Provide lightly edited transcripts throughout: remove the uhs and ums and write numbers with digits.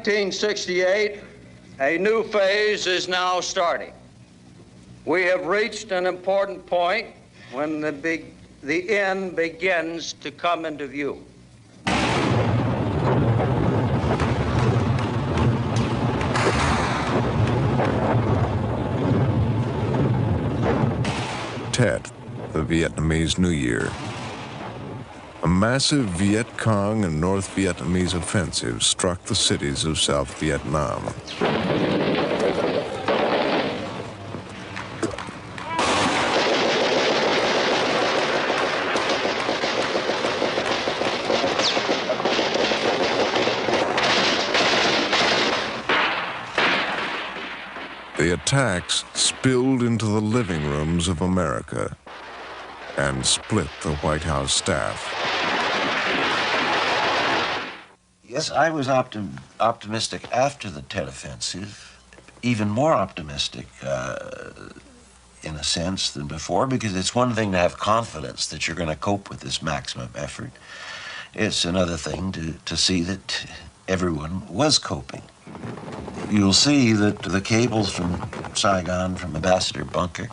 1968, a new phase is now starting. We have reached an important point when the end begins to come into view. Tet, the Vietnamese New Year. A massive Viet Cong and North Vietnamese offensive struck the cities of South Vietnam. The attacks spilled into the living rooms of America and split the White House staff. Yes, I was optimistic after the Tet Offensive, even more optimistic in a sense than before, because it's one thing to have confidence that you're going to cope with this maximum effort. It's another thing to see that everyone was coping. You'll see that the cables from Saigon, from Ambassador Bunker,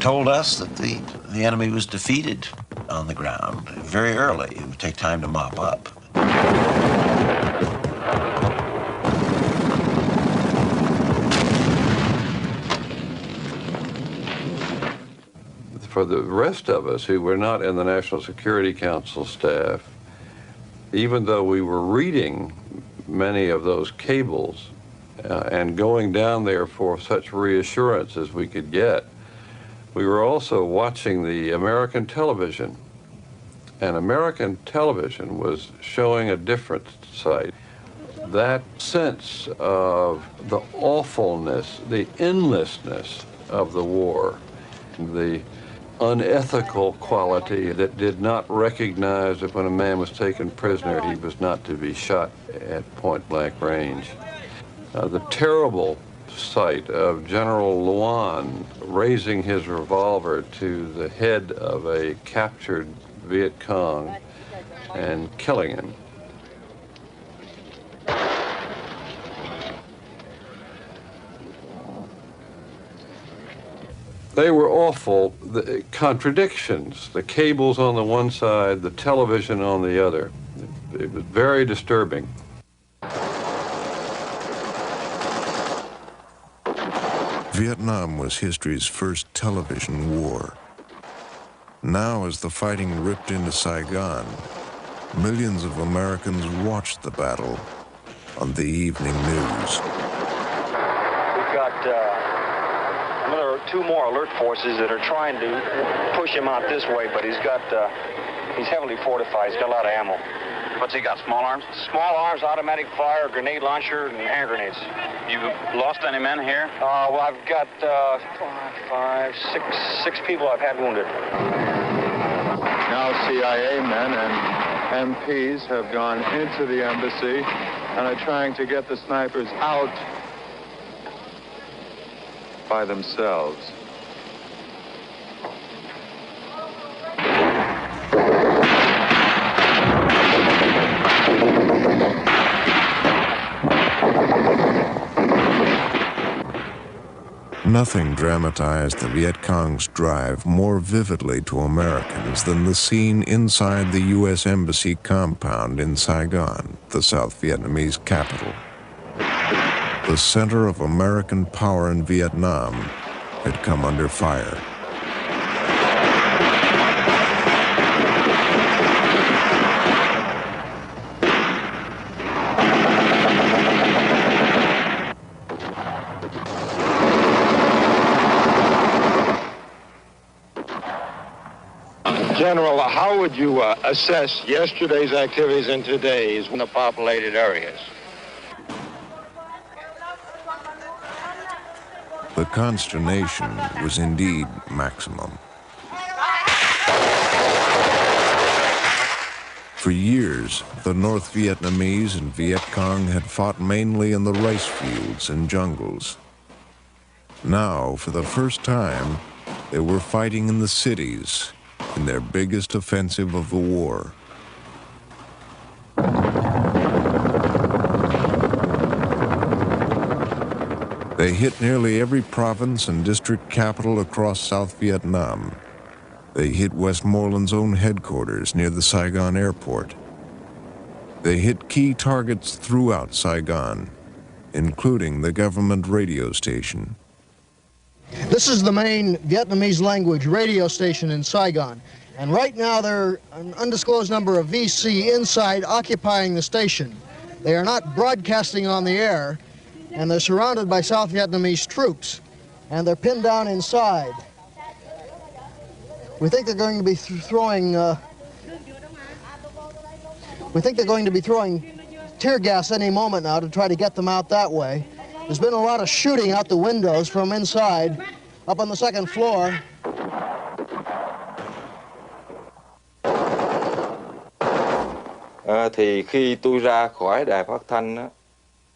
told us that the enemy was defeated on the ground very early. It would take time to mop up. For the rest of us who were not in the National Security Council staff, even though we were reading many of those cables and going down there for such reassurance as we could get, we were also watching the American television. And American television was showing a different side. That sense of the awfulness, the endlessness of the war, the unethical quality that did not recognize that when a man was taken prisoner, he was not to be shot at point-blank range. The terrible sight of General Luan raising his revolver to the head of a captured Viet Cong and killing him. They were awful, the contradictions, the cables on the one side, the television on the other. It was very disturbing. Vietnam was history's first television war. Now, as the fighting ripped into Saigon, millions of Americans watched the battle on the evening news. We've got two more alert forces that are trying to push him out this way, but he's heavily fortified. He's got a lot of ammo. What's he got, small arms? Small arms, automatic fire, grenade launcher, and hand grenades. You lost any men here? Well, I've got six people I've had wounded. Now CIA men and MPs have gone into the embassy and are trying to get the snipers out by themselves. Nothing dramatized the Viet Cong's drive more vividly to Americans than the scene inside the U.S. Embassy compound in Saigon, the South Vietnamese capital. The center of American power in Vietnam had come under fire. General, how would you assess yesterday's activities and today's in the populated areas? The consternation was indeed maximum. For years, the North Vietnamese and Viet Cong had fought mainly in the rice fields and jungles. Now, for the first time, they were fighting in the cities in their biggest offensive of the war. They hit nearly every province and district capital across South Vietnam. They hit Westmoreland's own headquarters near the Saigon airport. They hit key targets throughout Saigon, including the government radio station. This is the main Vietnamese language radio station in Saigon. And right now there are an undisclosed number of VC inside occupying the station. They are not broadcasting on the air, and they're surrounded by South Vietnamese troops, and they're pinned down inside. We think they're going to be throwing tear gas any moment now to try to get them out that way. There's been a lot of shooting out the windows from inside, up on the second floor. Thì khi tôi ra khỏi đài phát thanh á,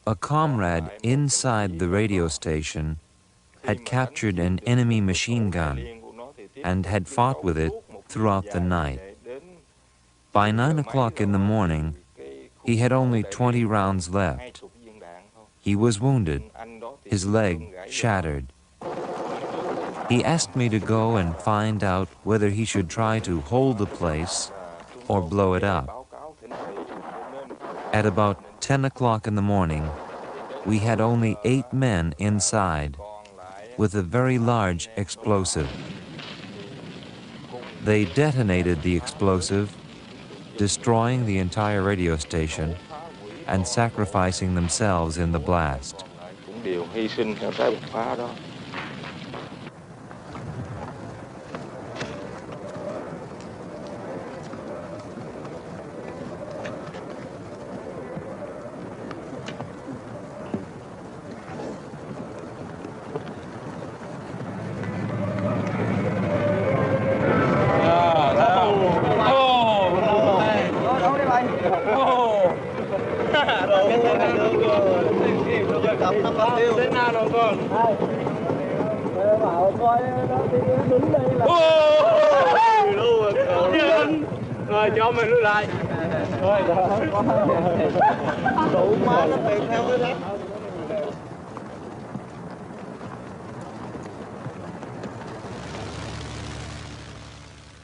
a comrade inside the radio station had captured an enemy machine gun and had fought with it throughout the night. By 9 o'clock in the morning, he had only 20 rounds left. He was wounded, his leg shattered. He asked me to go and find out whether he should try to hold the place or blow it up. At about 10 o'clock in the morning, we had only 8 men inside with a very large explosive. They detonated the explosive, destroying the entire radio station and sacrificing themselves in the blast.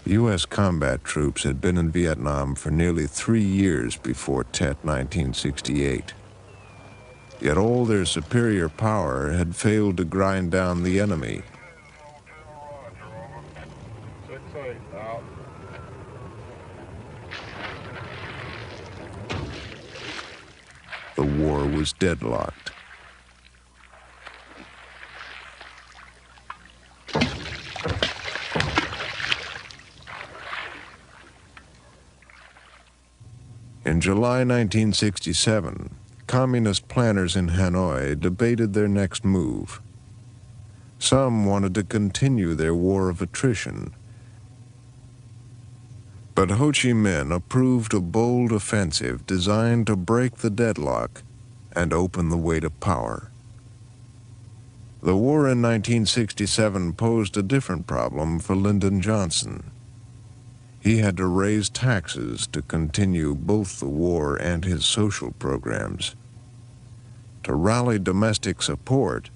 U.S. combat troops had been in Vietnam for nearly 3 years before Tet 1968. Yet all their superior power had failed to grind down the enemy. The war was deadlocked. In July 1967, communist planners in Hanoi debated their next move. Some wanted to continue their war of attrition, but Ho Chi Minh approved a bold offensive designed to break the deadlock and open the way to power. The war in 1967 posed a different problem for Lyndon Johnson. He had to raise taxes to continue both the war and his social programs. To rally domestic support,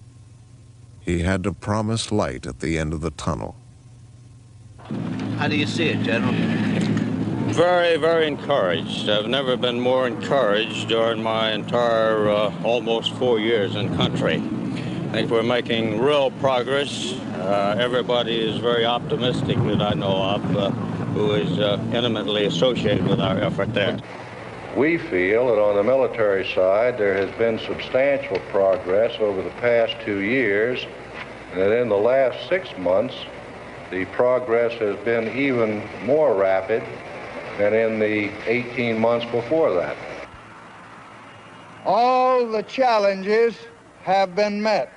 he had to promise light at the end of the tunnel. How do you see it, General? Very, very encouraged. I've never been more encouraged during my entire almost 4 years in country. I think we're making real progress. Everybody is very optimistic that I know of, who is intimately associated with our effort there. We feel that on the military side there has been substantial progress over the past 2 years, and that in the last 6 months the progress has been even more rapid than in the 18 months before that. All the challenges have been met.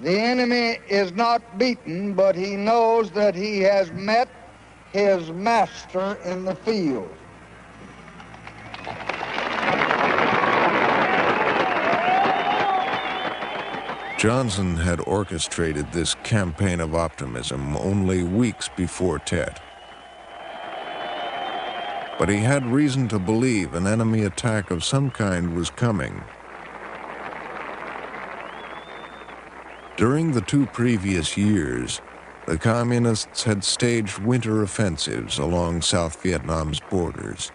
The enemy is not beaten, but he knows that he has met his master in the field. Johnson had orchestrated this campaign of optimism only weeks before Tet. But he had reason to believe an enemy attack of some kind was coming. During the 2 previous years, the Communists had staged winter offensives along South Vietnam's borders.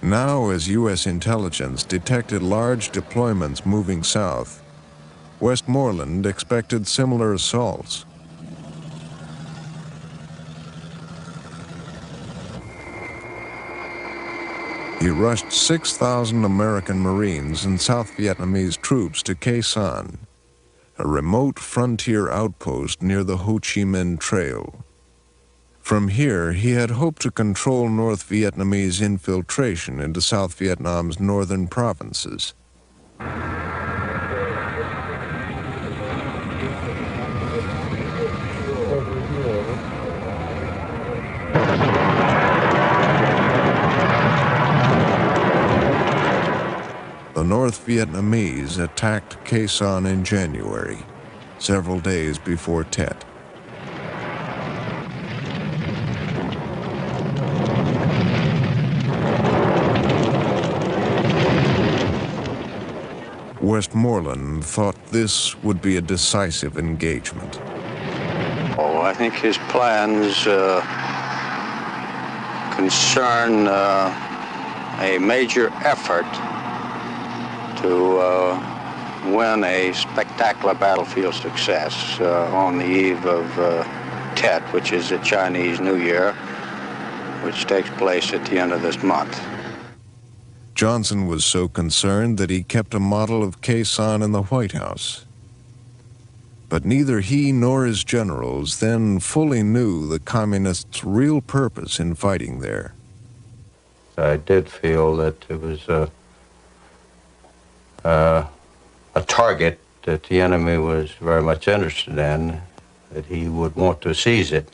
Now, as U.S. intelligence detected large deployments moving south, Westmoreland expected similar assaults. He rushed 6,000 American Marines and South Vietnamese troops to Khe San, a remote frontier outpost near the Ho Chi Minh Trail. From here, he had hoped to control North Vietnamese infiltration into South Vietnam's northern provinces. The North Vietnamese attacked Khe San in January, several days before Tet. Westmoreland thought this would be a decisive engagement. Oh, I think his plans concern a major effort to win a spectacular battlefield success on the eve of Tet, which is the Chinese New Year, which takes place at the end of this month. Johnson was so concerned that he kept a model of Khe San in the White House. But neither he nor his generals then fully knew the Communists' real purpose in fighting there. I did feel that it was a target that the enemy was very much interested in, that he would want to seize it.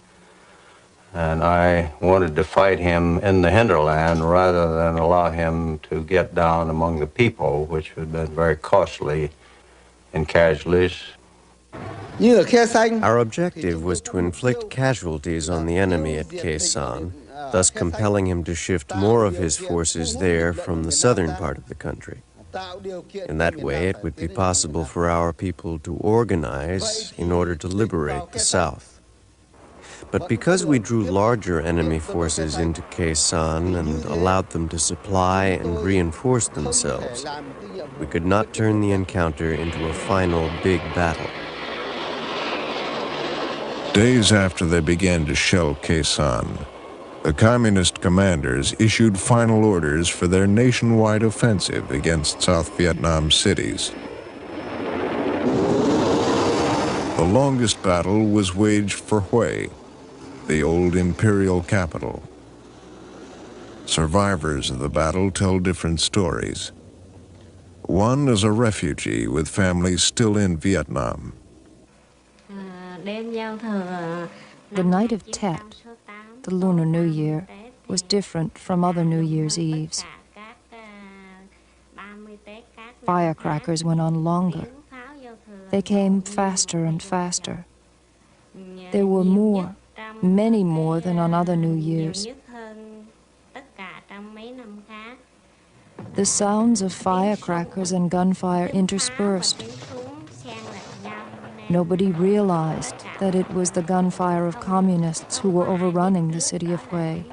And I wanted to fight him in the hinterland rather than allow him to get down among the people, which had been very costly in casualties. Our objective was to inflict casualties on the enemy at Khe San, thus compelling him to shift more of his forces there from the southern part of the country. In that way, it would be possible for our people to organize in order to liberate the South. But because we drew larger enemy forces into Khe San and allowed them to supply and reinforce themselves, we could not turn the encounter into a final big battle. Days after they began to shell Khe San, the Communist commanders issued final orders for their nationwide offensive against South Vietnam cities. The longest battle was waged for Hue, the old imperial capital. Survivors of the battle tell different stories. One is a refugee with families still in Vietnam. The night of Tet, the Lunar New Year, was different from other New Year's Eves. Firecrackers went on longer. They came faster and faster. There were more, many more than on other New Year's. The sounds of firecrackers and gunfire interspersed. Nobody realized that it was the gunfire of communists who were overrunning the city of Hue.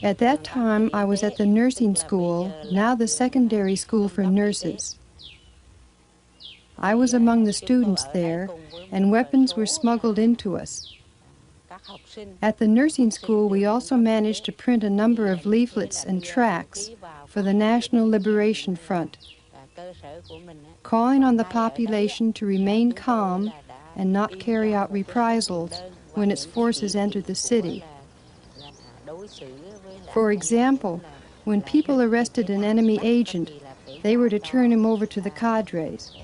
At that time, I was at the nursing school, now the secondary school for nurses. I was among the students there, and weapons were smuggled into us. At the nursing school, we also managed to print a number of leaflets and tracts for the National Liberation Front, calling on the population to remain calm and not carry out reprisals when its forces entered the city. For example, when people arrested an enemy agent, they were to turn him over to the cadres.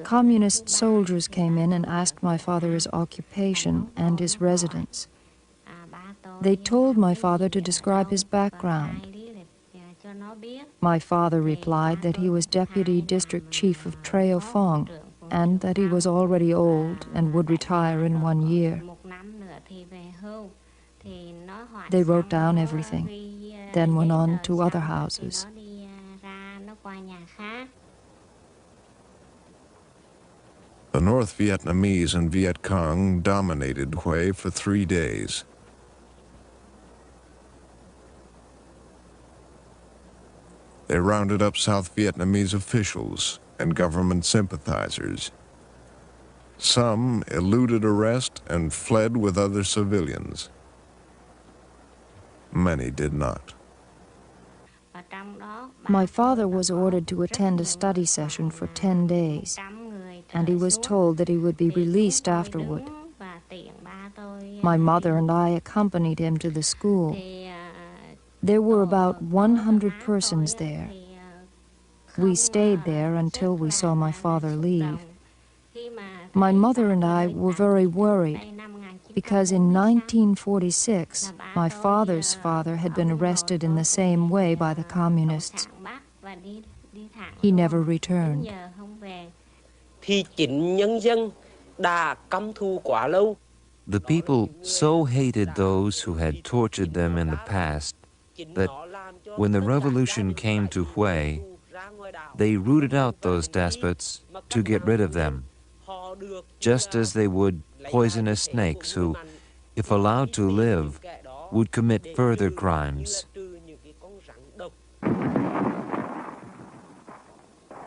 Communist soldiers came in and asked my father his occupation and his residence. They told my father to describe his background. My father replied that he was Deputy District Chief of Khe San and that he was already old and would retire in 1 year. They wrote down everything, then went on to other houses. The North Vietnamese and Viet Cong dominated Hue for 3 days. They rounded up South Vietnamese officials and government sympathizers. Some eluded arrest and fled with other civilians. Many did not. My father was ordered to attend a study session for 10 days, and he was told that he would be released afterward. My mother and I accompanied him to the school. There were about 100 persons there. We stayed there until we saw my father leave. My mother and I were very worried because in 1946, my father's father had been arrested in the same way by the communists. He never returned. The people so hated those who had tortured them in the past that when the revolution came to Hue, they rooted out those despots to get rid of them, just as they would poisonous snakes who, if allowed to live, would commit further crimes.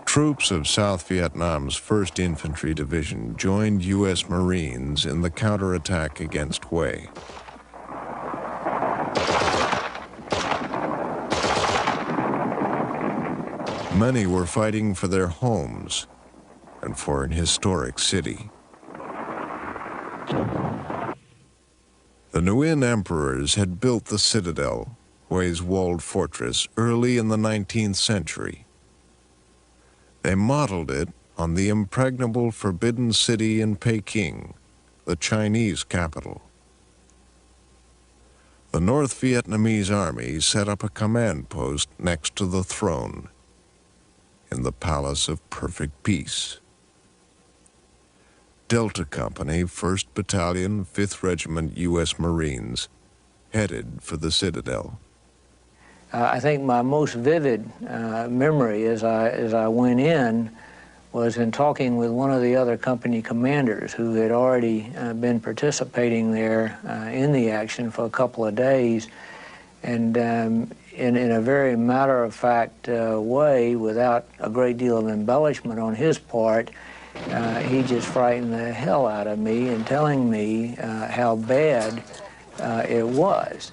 Troops of South Vietnam's 1st Infantry Division joined U.S. Marines in the counterattack against Hue. Many were fighting for their homes and for an historic city. The Nguyen emperors had built the citadel, Hue's walled fortress, early in the 19th century. They modeled it on the impregnable Forbidden City in Peking, the Chinese capital. The North Vietnamese Army set up a command post next to the throne, in the Palace of Perfect Peace. Delta Company, 1st Battalion, 5th Regiment U.S. Marines, headed for the citadel. I think my most vivid memory as I went in was in talking with one of the other company commanders who had already been participating there in the action for a couple of days. And in a very matter-of-fact way, without a great deal of embellishment on his part, he just frightened the hell out of me in telling me how bad it was.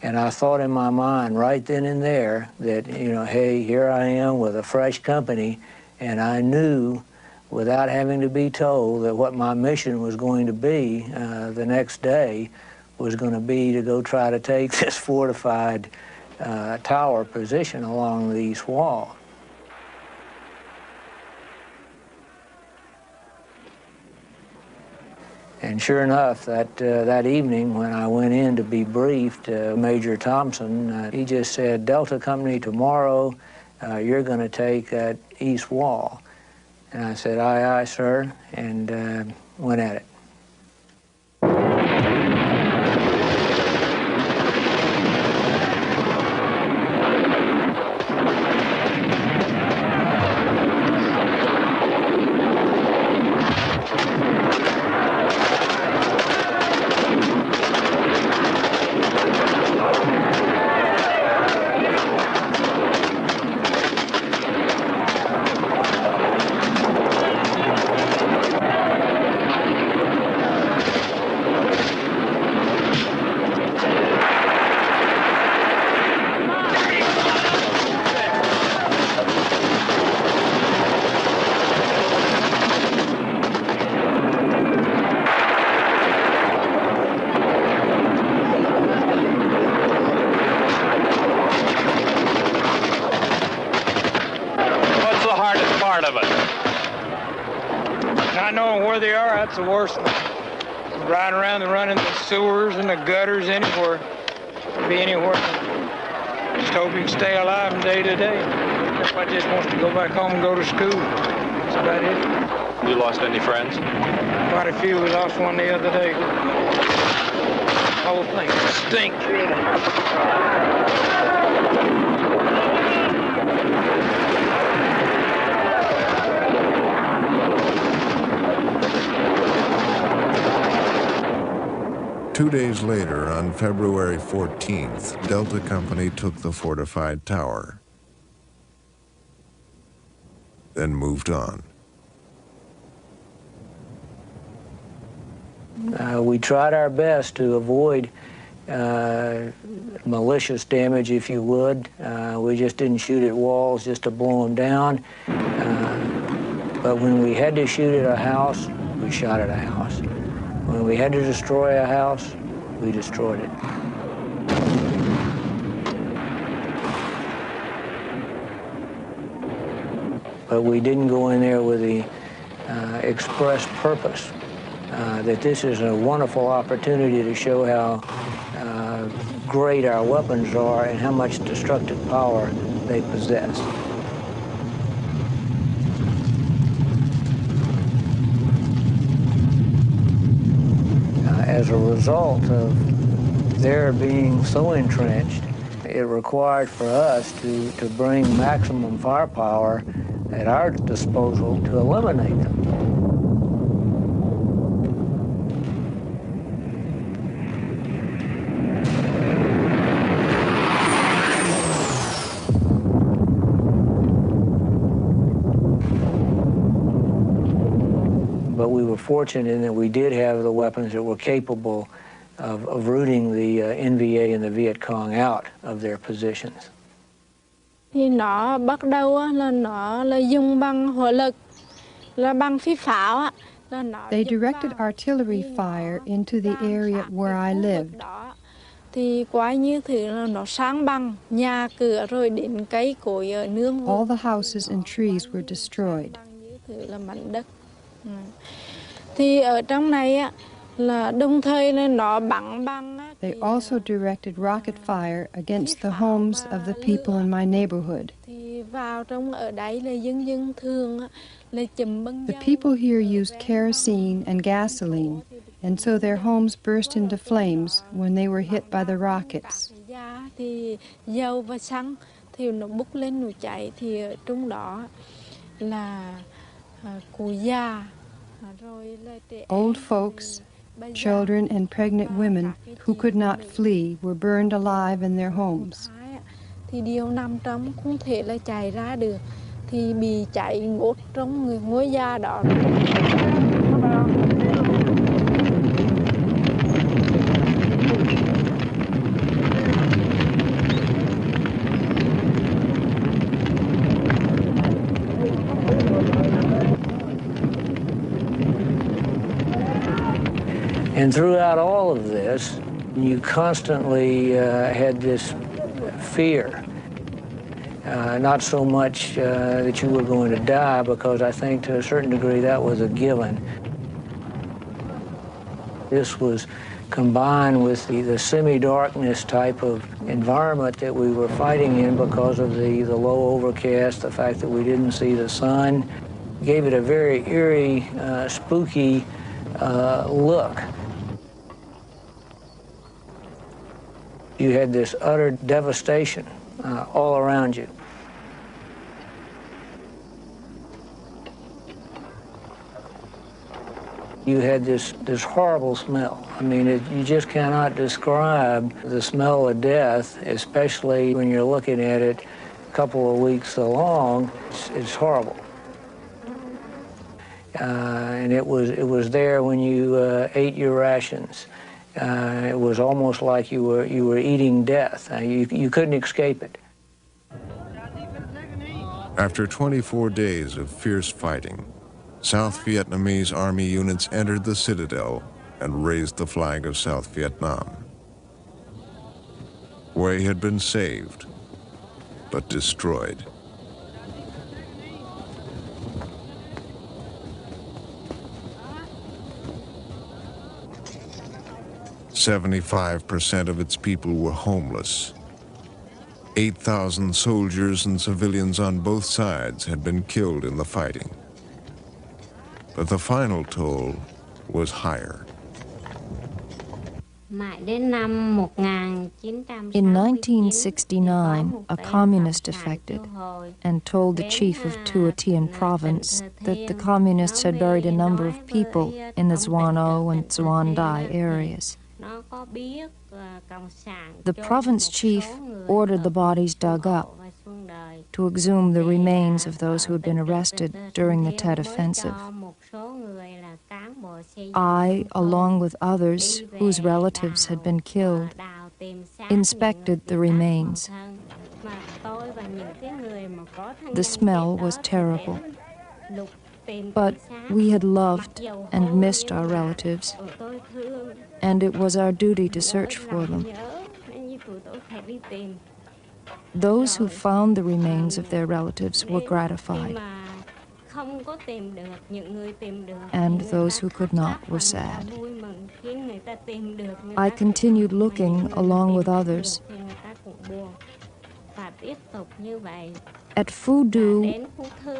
And I thought in my mind right then and there that, you know, hey, here I am with a fresh company, and I knew without having to be told that what my mission was going to be the next day was going to be to go try to take this fortified tower position along the east wall. And sure enough, that evening when I went in to be briefed, Major Thompson, he just said, Delta Company, tomorrow you're going to take that east wall. And I said, aye, aye, sir, and went at it. part of it. Not knowing where they are, that's the worst one. Riding around and running the sewers and the gutters anywhere. Be anywhere. Just hope you can stay alive from day to day. Everybody just wants to go back home and go to school. That's about it. You lost any friends? Quite a few. We lost one the other day. The whole thing stinks, really. 2 days later, on February 14th, Delta Company took the fortified tower, then moved on. We tried our best to avoid malicious damage, if you would. We just didn't shoot at walls just to blow them down. But when we had to shoot at a house, we shot at a house. When we had to destroy a house, we destroyed it. But we didn't go in there with the express purpose that this is a wonderful opportunity to show how great our weapons are and how much destructive power they possess. As a result of their being so entrenched, it required for us to bring maximum firepower at our disposal to eliminate them. But we were fortunate in that we did have the weapons that were capable of rooting the NVA and the Viet Cong out of their positions. Thì nó bắt đầu là dùng bằng hỏa lực, là bằng phi pháo á. They directed artillery fire into the area where I lived. Thì quá như thế là nó sáng bằng nhà cửa rồi đến cây cối ở nương. All the houses and trees were destroyed. Thứ là mảnh đất. Thì ở trong này á là đồng thời là nó bắn bằng. They also directed rocket fire against the homes of the people in my neighborhood. Thì vào trong ở đấy là dân thường là chìm bằng. The people here used kerosene and gasoline, and so their homes burst into flames when they were hit by the rockets. Thì dầu và xăng thì nó bốc lên nó cháy, thì ở trong đó là cụ già rồi là trẻ. Old folks, children and pregnant women who could not flee were burned alive in their homes. Thì điều nằm trong không thể là chạy ra được, thì bị cháy ngốt trong người ngôi nhà đó. And throughout all of this, you constantly had this fear. Not so much that you were going to die, because I think to a certain degree that was a given. This was combined with the semi-darkness type of environment that we were fighting in because of the low overcast, the fact that we didn't see the sun. Gave it a very eerie, spooky look. You had this utter devastation all around you. You had this horrible smell. I mean, you just cannot describe the smell of death, especially when you're looking at it a couple of weeks along. It's horrible. And it was there when you ate your rations. It was almost like you were eating death. You couldn't escape it. After 24 days of fierce fighting, South Vietnamese Army units entered the citadel and raised the flag of South Vietnam. Hue had been saved, but destroyed. 75% of its people were homeless. 8,000 soldiers and civilians on both sides had been killed in the fighting. But the final toll was higher. In 1969, a communist defected and told the chief ofTua Tien province that the communists had buried a number of people in the Xuan O and Xuan Dai areas. The province chief ordered the bodies dug up to exhume the remains of those who had been arrested during the Tet Offensive. I, along with others whose relatives had been killed, inspected the remains. The smell was terrible, but we had loved and missed our relatives, and it was our duty to search for them. Those who found the remains of their relatives were gratified, and those who could not were sad. I continued looking along with others. At Phu Du,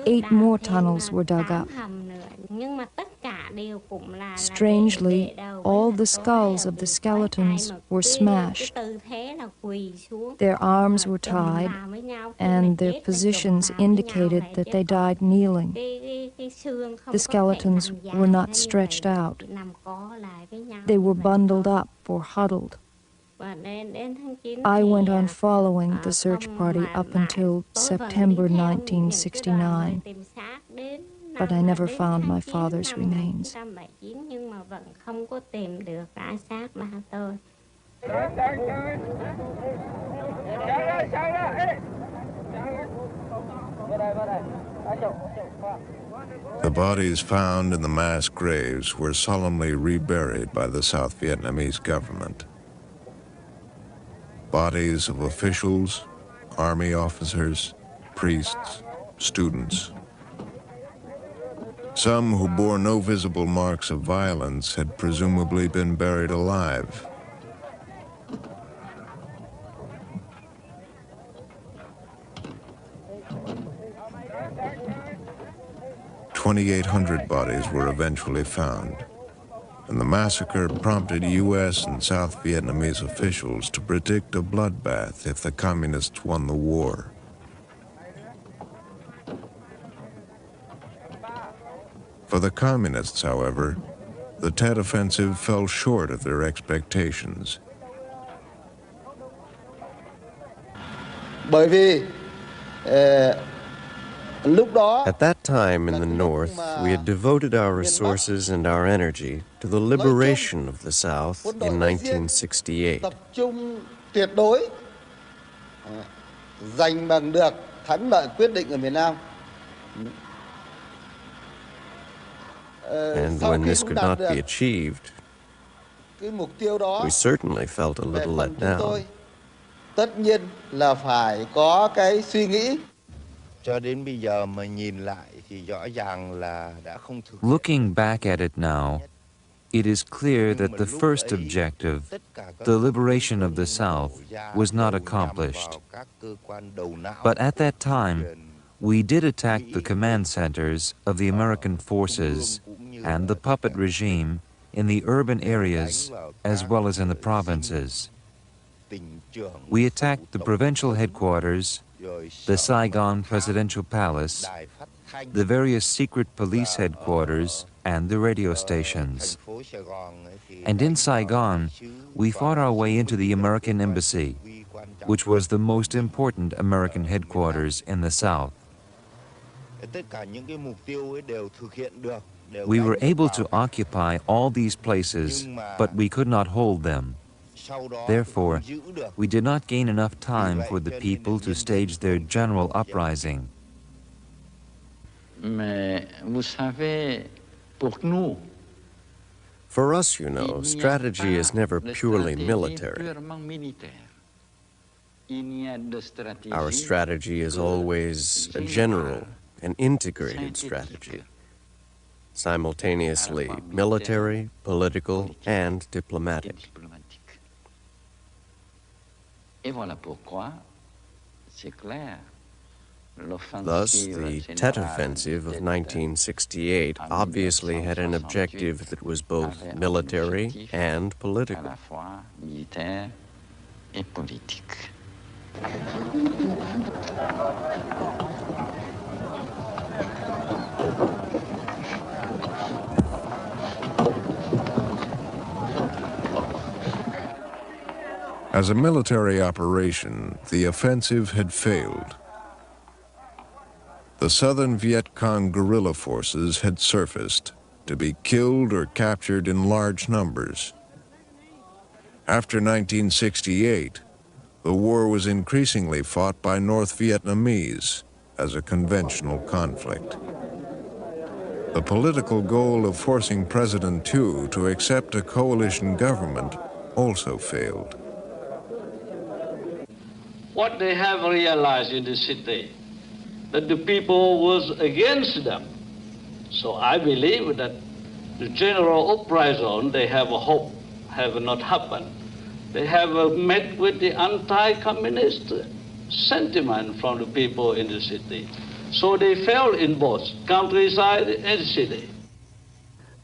8 more tunnels were dug up. Strangely, all the skulls of the skeletons were smashed. Their arms were tied, and their positions indicated that they died kneeling. The skeletons were not stretched out. They were bundled up or huddled. I went on following the search party up until September 1969, but I never found my father's remains. The bodies found in the mass graves were solemnly reburied by the South Vietnamese government. Bodies of officials, army officers, priests, students. Some who bore no visible marks of violence had presumably been buried alive. "2,800 bodies were eventually found, and the massacre prompted U.S. and South Vietnamese officials to predict a bloodbath if the communists won the war. For the communists, however, the Tet Offensive fell short of their expectations. At that time in the North, we had devoted our resources and our energy to the liberation of the South in 1968. And when this could not be achieved, we certainly felt a little let down. Looking back at it now, it is clear that the first objective, the liberation of the South, was not accomplished. But at that time, we did attack the command centers of the American forces and the puppet regime in the urban areas as well as in the provinces. We attacked the provincial headquarters, the Saigon Presidential Palace, the various secret police headquarters, and the radio stations. And in Saigon, we fought our way into the American Embassy, which was the most important American headquarters in the South. We were able to occupy all these places, but we could not hold them. Therefore, we did not gain enough time for the people to stage their general uprising. For us, you know, strategy is never purely military. Our strategy is always a general and integrated strategy. simultaneously military, political, and diplomatic. Thus, the Tet Offensive of 1968 obviously had an objective that was both military and political. As a military operation, the offensive had failed. The Southern Viet Cong guerrilla forces had surfaced to be killed or captured in large numbers. After 1968, the war was increasingly fought by North Vietnamese as a conventional conflict. The political goal of forcing President Thu to accept a coalition government also failed. What they have realized in the city, that the people was against them. So I believe that the general uprising, they have a hope, have not happened. They have met with the anti-communist sentiment from the people in the city. So they fell in both countryside and city.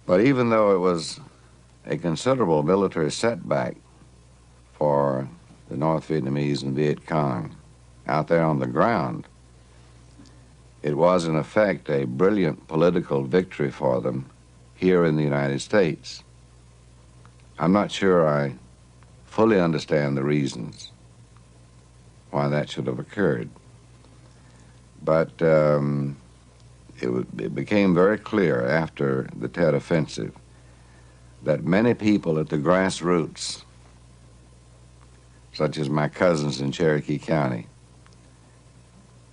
But even though it was a considerable military setback for the North Vietnamese and Viet Cong out there on the ground, it was in effect a brilliant political victory for them here in the United States. I'm not sure I fully understand the reasons why that should have occurred. But it became very clear after the Tet Offensive that many people at the grassroots, such as my cousins in Cherokee County,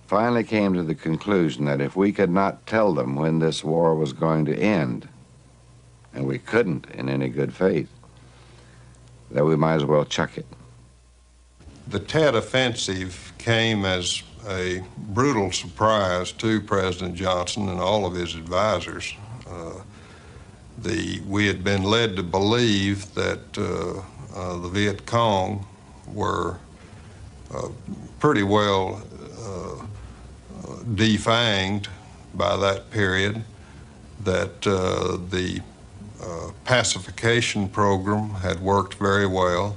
finally came to the conclusion that if we could not tell them when this war was going to end, and we couldn't in any good faith, that we might as well chuck it. The Tet Offensive came as a brutal surprise to President Johnson and all of his advisors. We had been led to believe that the Viet Cong were pretty well defanged by that period, that the pacification program had worked very well,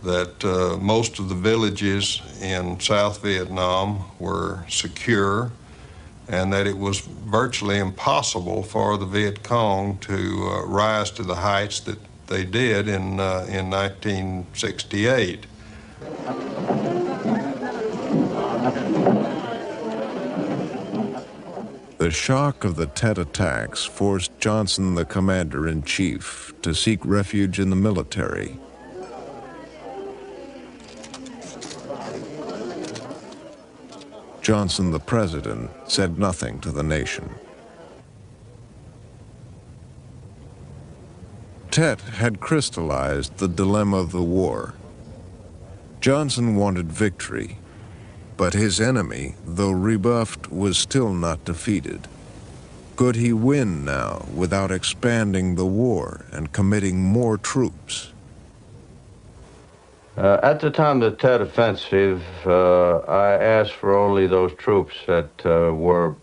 that most of the villages in South Vietnam were secure, and that it was virtually impossible for the Viet Cong to rise to the heights that they did in 1968. The shock of the Tet attacks forced Johnson, the commander-in-chief, to seek refuge in the military. Johnson, the president, said nothing to the nation. Tet had crystallized the dilemma of the war. Johnson wanted victory, but his enemy, though rebuffed, was still not defeated. Could he win now without expanding the war and committing more troops? At the time of the Tet Offensive, I asked for only those troops that were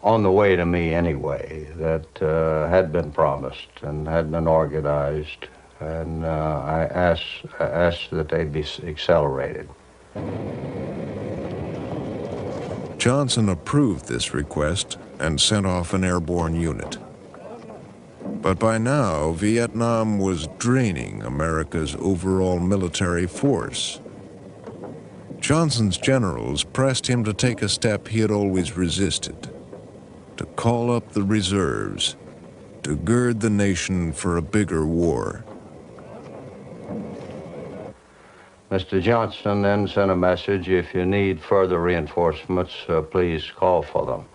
on the way to me anyway, that had been promised and had been organized, and I asked that they be accelerated. Johnson approved this request and sent off an airborne unit. But by now, Vietnam was draining America's overall military force. Johnson's generals pressed him to take a step he had always resisted, to call up the reserves, to gird the nation for a bigger war. Mr. Johnson then sent a message: if you need further reinforcements, please call for them.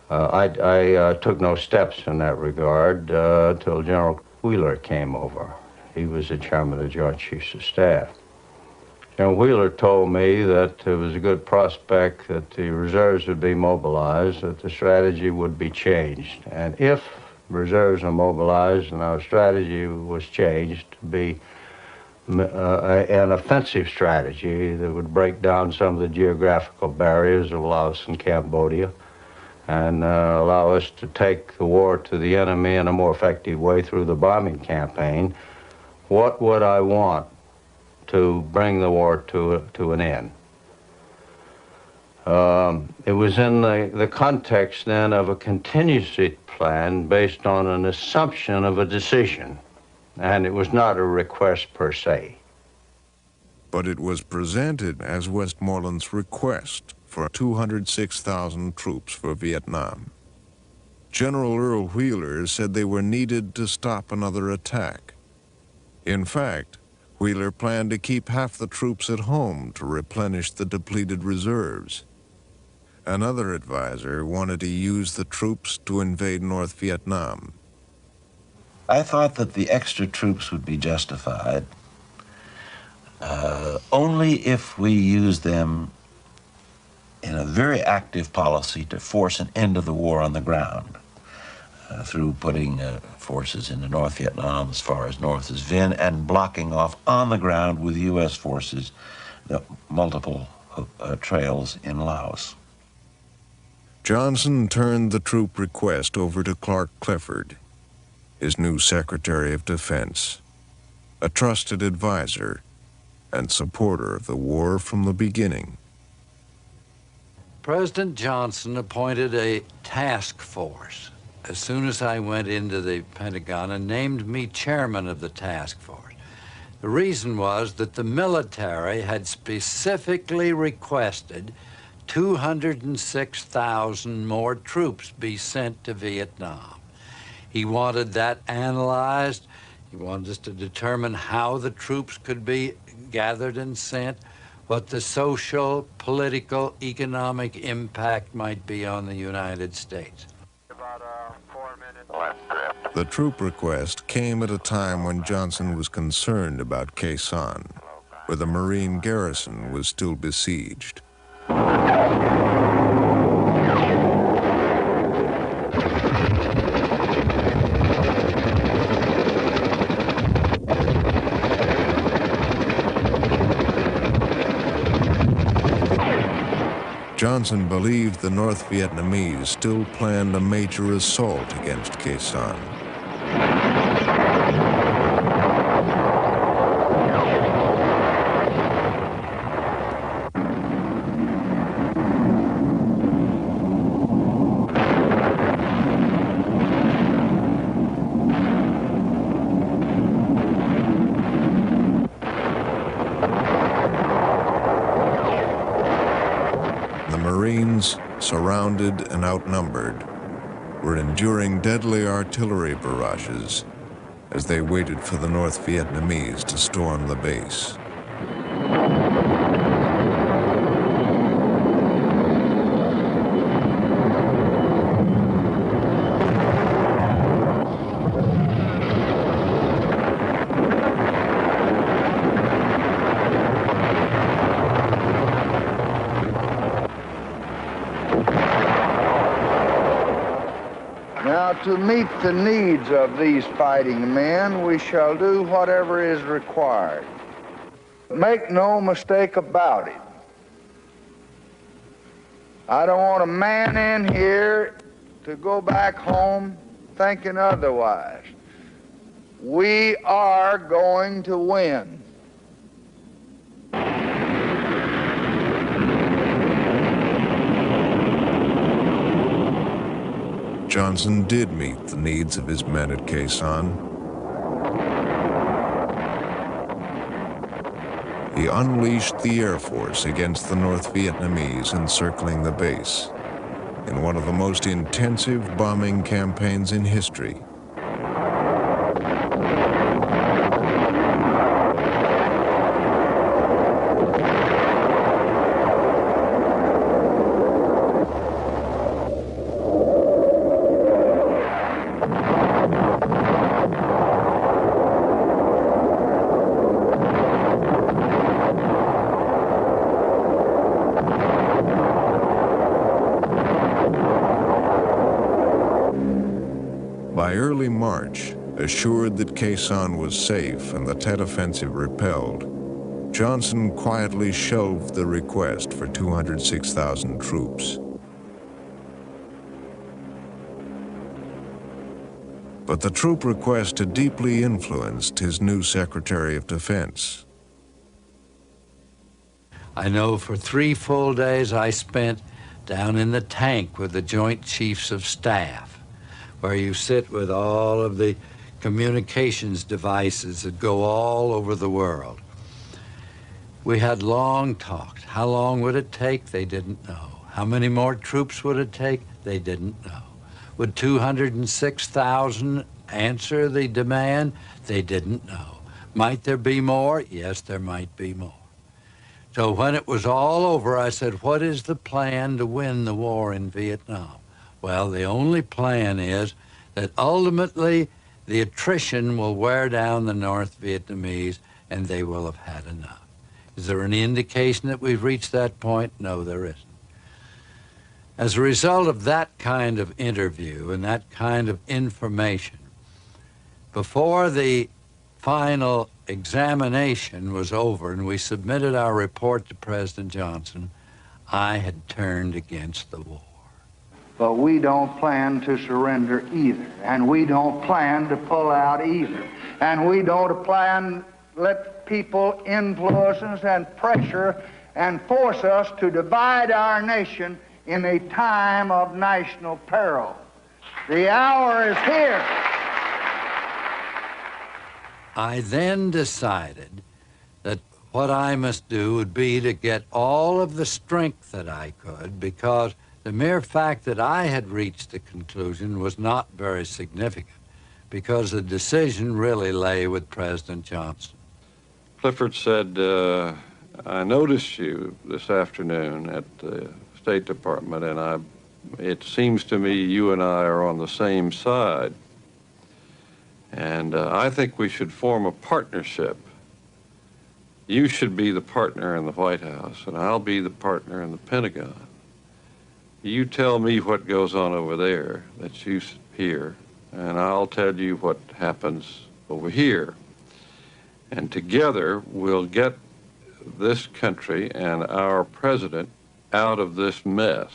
I took no steps in that regard till General Wheeler came over. He was the chairman of the Joint Chiefs of Staff. General Wheeler told me that it was a good prospect that the reserves would be mobilized, that the strategy would be changed. And if reserves are mobilized and our strategy was changed to be an offensive strategy that would break down some of the geographical barriers of Laos and Cambodia and allow us to take the war to the enemy in a more effective way through the bombing campaign, what would I want to bring the war to an end? It was in the context then of a contingency plan based on an assumption of a decision, and it was not a request per se. But it was presented as Westmoreland's request for 206,000 troops for Vietnam. General Earl Wheeler said they were needed to stop another attack. In fact, Wheeler planned to keep half the troops at home to replenish the depleted reserves. Another advisor wanted to use the troops to invade North Vietnam. I thought that the extra troops would be justified only if we used them in a very active policy to force an end to the war on the ground through putting forces into North Vietnam as far as north as Vinh and blocking off on the ground with U.S. forces the multiple trails in Laos. Johnson turned the troop request over to Clark Clifford, his new Secretary of Defense, a trusted advisor and supporter of the war from the beginning. President Johnson appointed a task force as soon as I went into the Pentagon and named me chairman of the task force. The reason was that the military had specifically requested 206,000 more troops be sent to Vietnam. He wanted that analyzed. He wanted us to determine how the troops could be gathered and sent, what the social, political, economic impact might be on the United States. The troop request came at a time when Johnson was concerned about Khe San, where the Marine garrison was still besieged. Johnson believed the North Vietnamese still planned a major assault against Khe San. Surrounded and outnumbered, were enduring deadly artillery barrages as they waited for the North Vietnamese to storm the base. To meet the needs of these fighting men, we shall do whatever is required. Make no mistake about it. I don't want a man in here to go back home thinking otherwise. We are going to win. Johnson did meet the needs of his men at Khe San. He unleashed the Air Force against the North Vietnamese encircling the base in one of the most intensive bombing campaigns in history. By early March, assured that Khe San was safe and the Tet Offensive repelled, Johnson quietly shelved the request for 206,000 troops. But the troop request had deeply influenced his new Secretary of Defense. I know for 3 full days I spent down in the tank with the Joint Chiefs of Staff, where you sit with all of the communications devices that go all over the world. We had long talks. How long would it take? They didn't know. How many more troops would it take? They didn't know. Would 206,000 answer the demand? They didn't know. Might there be more? Yes, there might be more. So when it was all over, I said, what is the plan to win the war in Vietnam? Well, the only plan is that ultimately the attrition will wear down the North Vietnamese and they will have had enough. Is there any indication that we've reached that point? No, there isn't. As a result of that kind of interview and that kind of information, before the final examination was over and we submitted our report to President Johnson, I had turned against the war. But we don't plan to surrender either, and we don't plan to pull out either, and we don't plan to let people influence us and pressure and force us to divide our nation in a time of national peril. The hour is here. I then decided that what I must do would be to get all of the strength that I could, because the mere fact that I had reached the conclusion was not very significant, because the decision really lay with President Johnson. Clifford said, I noticed you this afternoon at the State Department, and it seems to me you and I are on the same side. And I think we should form a partnership. You should be the partner in the White House, and I'll be the partner in the Pentagon. You tell me what goes on over there that you hear, and I'll tell you what happens over here. And together we'll get this country and our president out of this mess.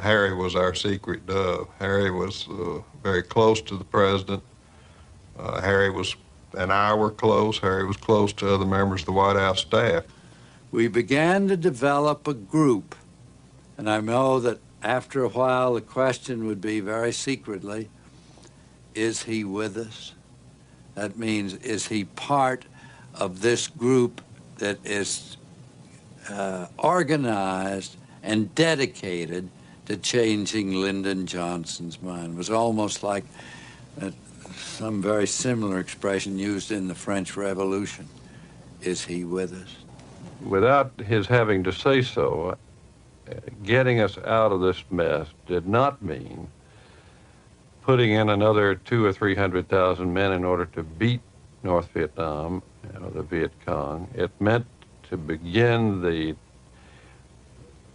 Harry was our secret dove. Harry was very close to the president. Harry and I were close. Harry was close to other members of the White House staff. We began to develop a group, and I know that after a while the question would be very secretly, is he with us? That means, is he part of this group that is organized and dedicated to changing Lyndon Johnson's mind? It was almost like some very similar expression used in the French Revolution. Is he with us? Without his having to say so, getting us out of this mess did not mean putting in another 200,000 or 300,000 men in order to beat North Vietnam, the Viet Cong. It meant to begin the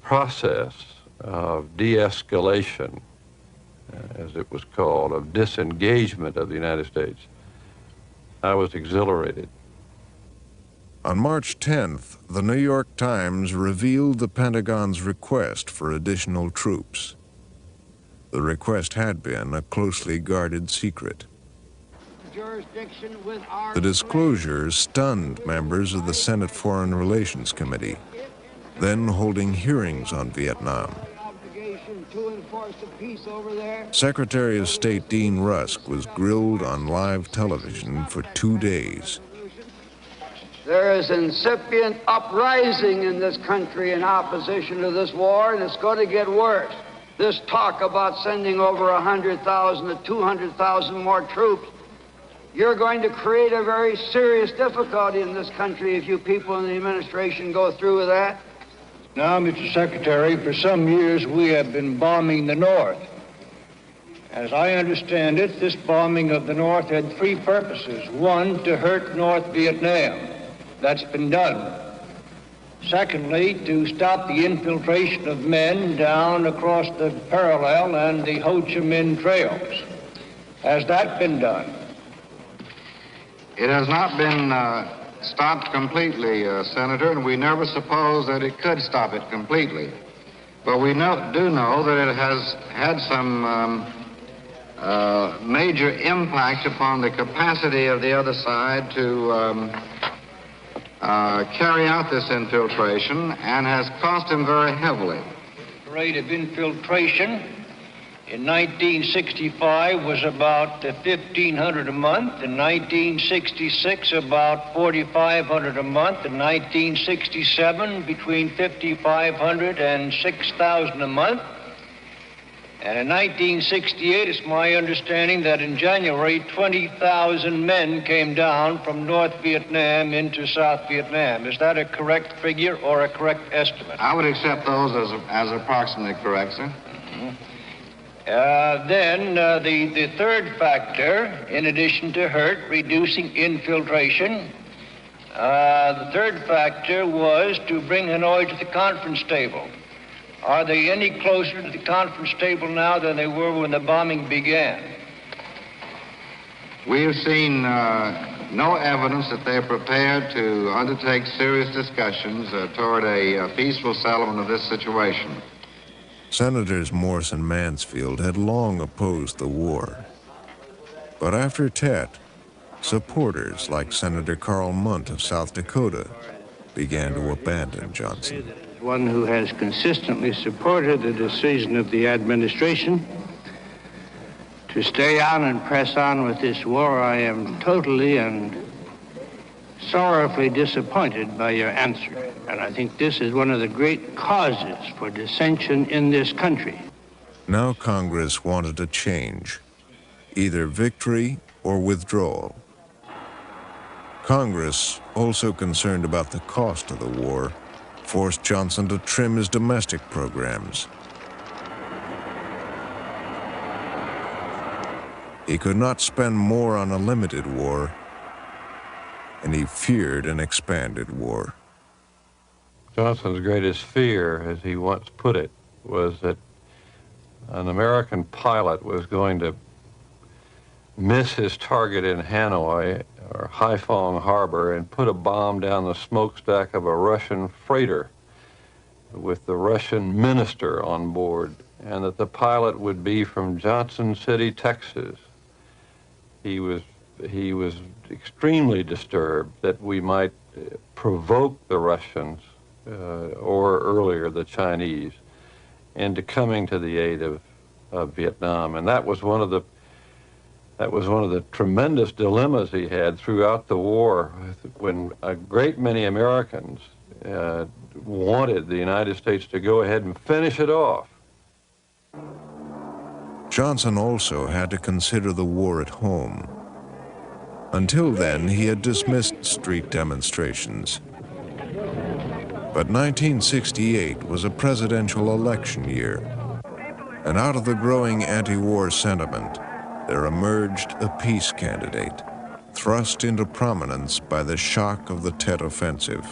process of de-escalation, as it was called, of disengagement of the United States. I was exhilarated. On March 10th, the New York Times revealed the Pentagon's request for additional troops. The request had been a closely guarded secret. The disclosure stunned members of the Senate Foreign Relations Committee, then holding hearings on Vietnam. Secretary of State Dean Rusk was grilled on live television for 2 days. There is incipient uprising in this country in opposition to this war, and it's going to get worse. This talk about sending over 100,000 to 200,000 more troops, you're going to create a very serious difficulty in this country if you people in the administration go through with that. Now, Mr. Secretary, for some years we have been bombing the North. As I understand it, this bombing of the North had 3 purposes. 1, to hurt North Vietnam. That's been done. Secondly, to stop the infiltration of men down across the parallel and the Ho Chi Minh trails. Has that been done? It has not been stopped completely, Senator, and we never supposed that it could stop it completely. But we do know that it has had some major impact upon the capacity of the other side to carry out this infiltration, and has cost him very heavily. The rate of infiltration in 1965 was about 1,500 a month. In 1966, about 4,500 a month. In 1967, between 5,500 and 6,000 a month. And in 1968, it's my understanding that in January, 20,000 men came down from North Vietnam into South Vietnam. Is that a correct figure or a correct estimate? I would accept those as approximately correct, sir. Then the third factor, in addition to hurt, reducing infiltration, the third factor was to bring Hanoi to the conference table. Are they any closer to the conference table now than they were when the bombing began? We have seen no evidence that they're prepared to undertake serious discussions toward a peaceful settlement of this situation. Senators Morse and Mansfield had long opposed the war. But after Tet, supporters like Senator Carl Munt of South Dakota began to abandon Johnson. One who has consistently supported the decision of the administration to stay on and press on with this war, I am totally and sorrowfully disappointed by your answer. And I think this is one of the great causes for dissension in this country. Now Congress wanted a change, either victory or withdrawal. Congress, also concerned about the cost of the war, forced Johnson to trim his domestic programs. He could not spend more on a limited war, and he feared an expanded war. Johnson's greatest fear, as he once put it, was that an American pilot was going to miss his target in Hanoi or Haiphong Harbor and put a bomb down the smokestack of a Russian freighter with the Russian minister on board, and that the pilot would be from Johnson City, Texas. He was extremely disturbed that we might provoke the Russians or earlier the Chinese into coming to the aid of Vietnam, and that was one of the tremendous dilemmas he had throughout the war, when a great many Americans wanted the United States to go ahead and finish it off. Johnson also had to consider the war at home. Until then, he had dismissed street demonstrations. But 1968 was a presidential election year, and out of the growing anti-war sentiment, there emerged a peace candidate, thrust into prominence by the shock of the Tet Offensive.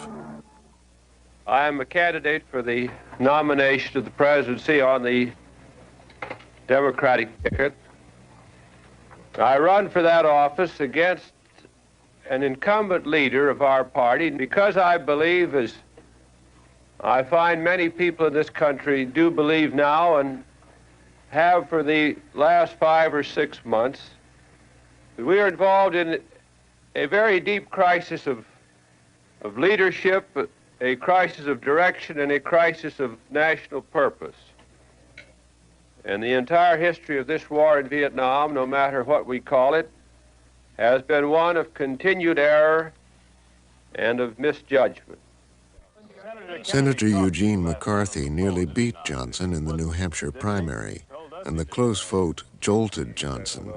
I am a candidate for the nomination of the presidency on the Democratic ticket. I run for that office against an incumbent leader of our party because I believe, as I find many people in this country do believe now and have for the last 5 or 6 months, that we are involved in a very deep crisis of leadership, a crisis of direction, and a crisis of national purpose. And the entire history of this war in Vietnam, no matter what we call it, has been one of continued error and of misjudgment. Senator Eugene McCarthy nearly beat Johnson in the New Hampshire primary, and the close vote jolted Johnson.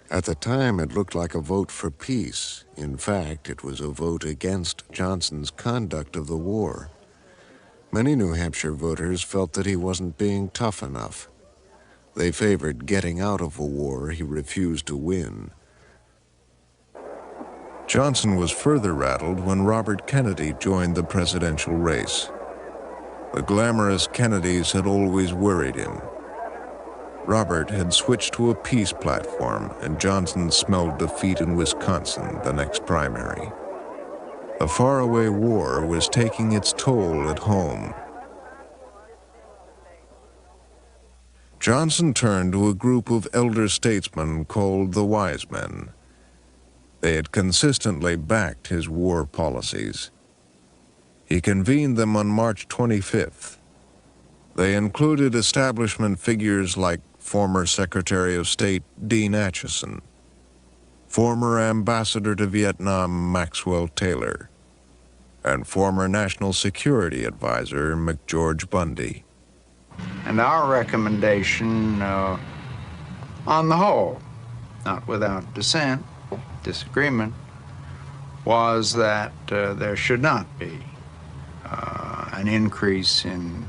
At the time, it looked like a vote for peace. In fact, it was a vote against Johnson's conduct of the war. Many New Hampshire voters felt that he wasn't being tough enough. They favored getting out of a war he refused to win. Johnson was further rattled when Robert Kennedy joined the presidential race. The glamorous Kennedys had always worried him. Robert had switched to a peace platform, and Johnson smelled defeat in Wisconsin, the next primary. A faraway war was taking its toll at home. Johnson turned to a group of elder statesmen called the Wise Men. They had consistently backed his war policies. He convened them on March 25th. They included establishment figures like former Secretary of State Dean Acheson, former Ambassador to Vietnam Maxwell Taylor, and former National Security Advisor McGeorge Bundy. And our recommendation, on the whole, not without dissent, disagreement, was that there should not be an increase in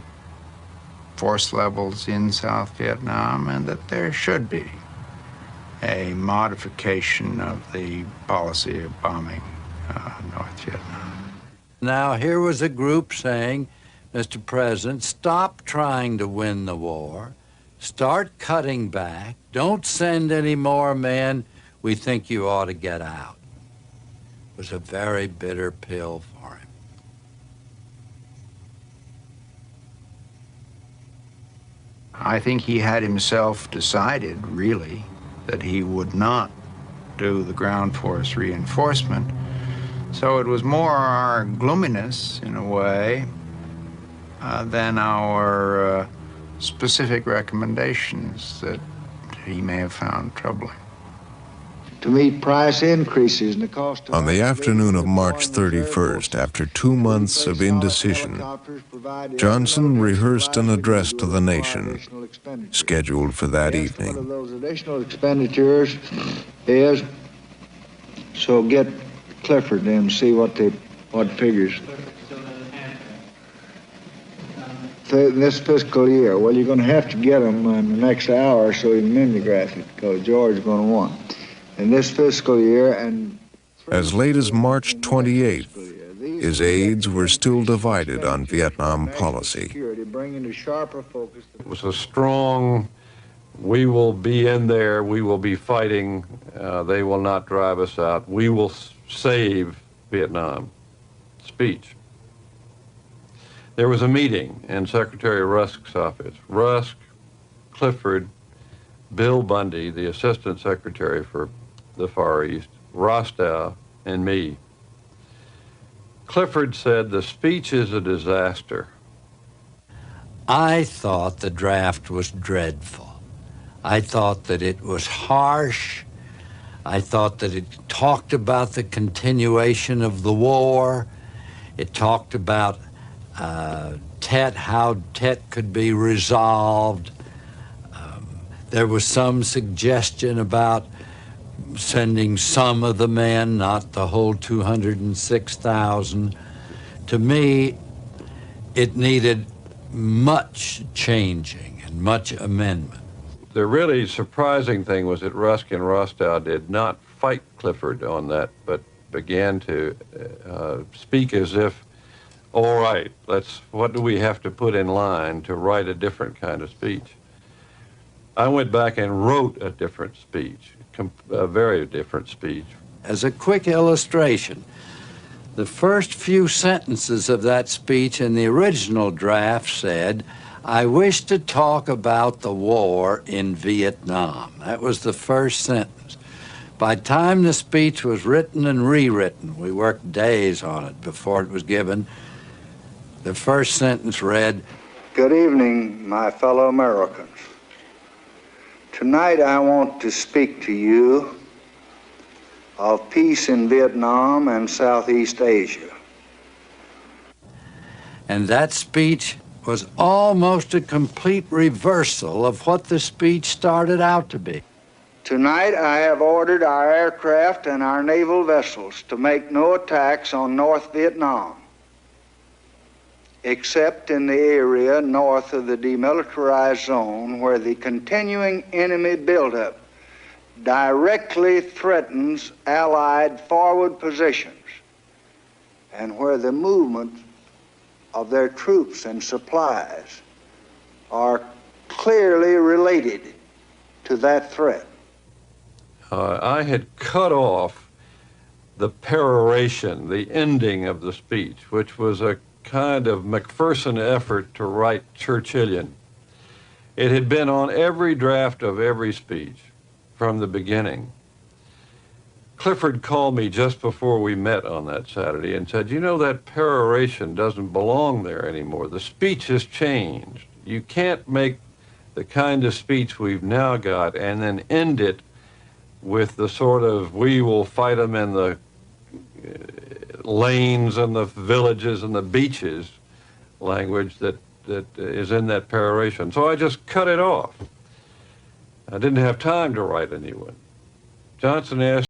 force levels in South Vietnam, and that there should be a modification of the policy of bombing North Vietnam. Now, here was a group saying, Mr. President, stop trying to win the war, start cutting back, don't send any more men, we think you ought to get out. It was a very bitter pill for him. I think he had himself decided, really, that he would not do the ground force reinforcement. So it was more our gloominess, in a way, than our specific recommendations that he may have found troubling. To meet price increases in the cost of... On the afternoon of March 31st, after 2 months of indecision, Johnson rehearsed an address to the nation, scheduled for that evening. One of those additional expenditures is, so get Clifford and see what figures. This fiscal year, well, you're going to have to get them in the next hour so you can mimeograph it, because George's going to want. In this fiscal year, and as late as March 28th, his aides were still divided on Vietnam policy. It was a strong, we will be in there, we will be fighting, they will not drive us out, we will save Vietnam speech. There was a meeting in Secretary Rusk's office. Rusk, Clifford, Bill Bundy, the Assistant Secretary for the Far East, Rostow, and me. Clifford said, the speech is a disaster. I thought the draft was dreadful. I thought that it was harsh. I thought that it talked about the continuation of the war. It talked about Tet, how Tet could be resolved. There was some suggestion about sending some of the men, not the whole 206,000. To me, it needed much changing and much amendment. The really surprising thing was that Rusk and Rostow did not fight Clifford on that, but began to speak as if, all right, what do we have to put in line to write a different kind of speech? I went back and wrote a different speech, a very different speech. As a quick illustration, the first few sentences of that speech in the original draft said, I wish to talk about the war in Vietnam. That was the first sentence. By the time the speech was written and rewritten, we worked days on it before it was given, the first sentence read, Good evening, my fellow Americans. Tonight I want to speak to you of peace in Vietnam and Southeast Asia. And that speech was almost a complete reversal of what the speech started out to be. Tonight I have ordered our aircraft and our naval vessels to make no attacks on North Vietnam, except in the area north of the demilitarized zone where the continuing enemy buildup directly threatens Allied forward positions and where the movement of their troops and supplies are clearly related to that threat. I had cut off the peroration, the ending of the speech, which was a kind of Macpherson effort to write Churchillian. It had been on every draft of every speech from the beginning. Clifford called me just before we met on that Saturday and said, you know, that peroration doesn't belong there anymore. The speech has changed. You can't make the kind of speech we've now got and then end it with the sort of we will fight them in the lanes and the villages and the beaches language that is in that peroration. So I just cut it off. I didn't have time to write a new one. Johnson asked